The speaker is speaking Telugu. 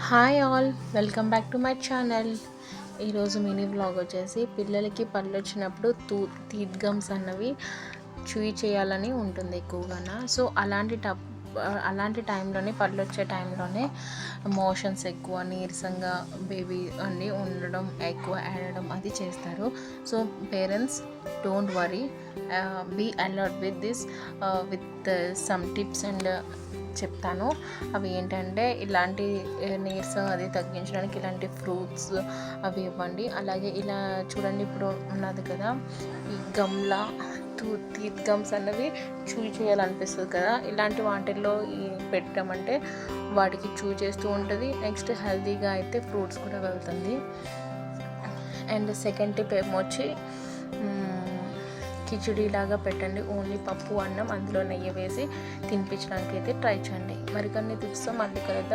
Hi all, welcome back to my channel. ఈరోజు మినీ వ్లాగ్ వచ్చేసి పిల్లలకి పళ్ళు వచ్చినప్పుడు టీత్ గమ్స్ అన్నవి చూయి చేయాలని ఉంటుంది ఎక్కువగా. సో అలాంటి టైంలోనే, పళ్ళు వచ్చే టైంలోనే మోషన్స్ ఎక్కువ, నీరసంగా బేబీ అన్నీ ఉండడం, ఎక్కువ ఆడడం అది చేస్తారు. So parents don't worry, be alert with this, with some tips and చెప్తాను. అవి ఏంటంటే, ఇలాంటి నీరసం అది తగ్గించడానికి ఇలాంటి ఫ్రూట్స్ అవి ఇవ్వండి. అలాగే ఇలా చూడండి, ఇప్పుడు ఉన్నది కదా ఈ గమ్లా టీత్ గమ్స్ అన్నవి చూయి చేయాలనిపిస్తుంది కదా, ఇలాంటి వాటిల్లో పెట్టామంటే వాటికి చూయి చేస్తూ ఉంటుంది. నెక్స్ట్ హెల్తీగా అయితే ఫ్రూట్స్ కూడా వెళ్తుంది. అండ్ సెకండ్ టిప్ ఏమొచ్చి, కిచిడీ లాగా పెట్టండి. ఓన్లీ పప్పు అన్నం, అందులో నెయ్యి వేసి తినిపించడానికి అయితే ట్రై చేయండి. మరికొన్ని టిప్స్తో మళ్ళీ కలుద్దాం.